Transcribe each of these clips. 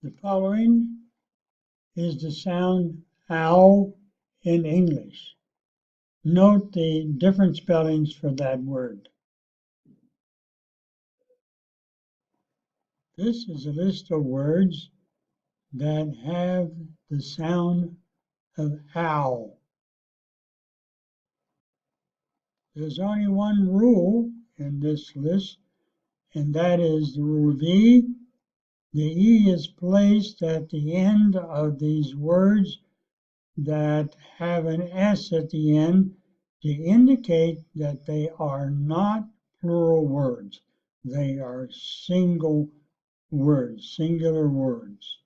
The following is the sound ow in English. Note the different spellings for that word. This is a list of words that have the sound of ow. There's only one rule in this list, and that is the rule of E. The E is placed at the end of these words that have an S at the end to indicate that they are not plural words. They are single words, singular words.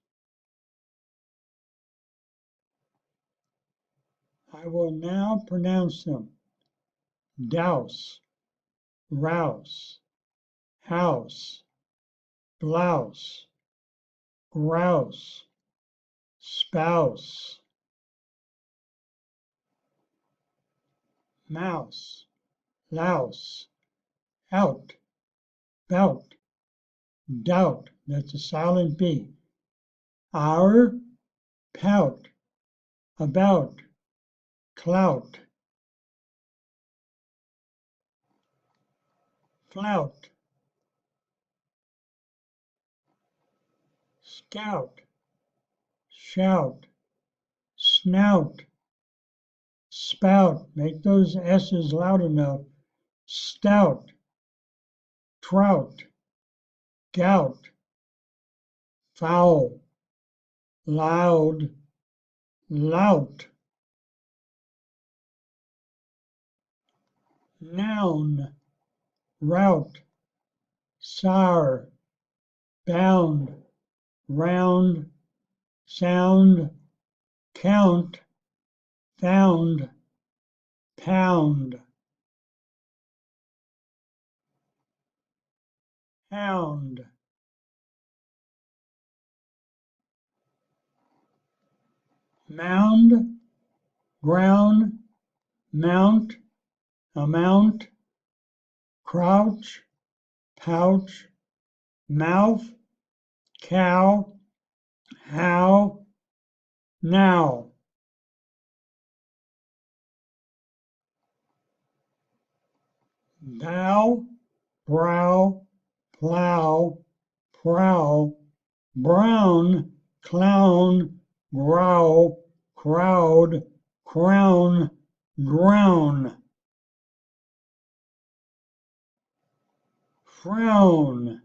I will now pronounce them. Douse, rouse, house, blouse, grouse, spouse, mouse, louse, out, bout, doubt, that's a silent B, our, pout, about, clout, flout, scout, shout, snout, spout, make those S's loud enough, stout, trout, gout, foul, loud, lout. Noun, route, sour, bound, round, sound, count, found, pound, hound, mound, ground, mount, amount, crouch, pouch, mouth, cow, how, now. Bow, brow, plow, prowl, brown, clown, growl, crowd, crown, drown. Frown,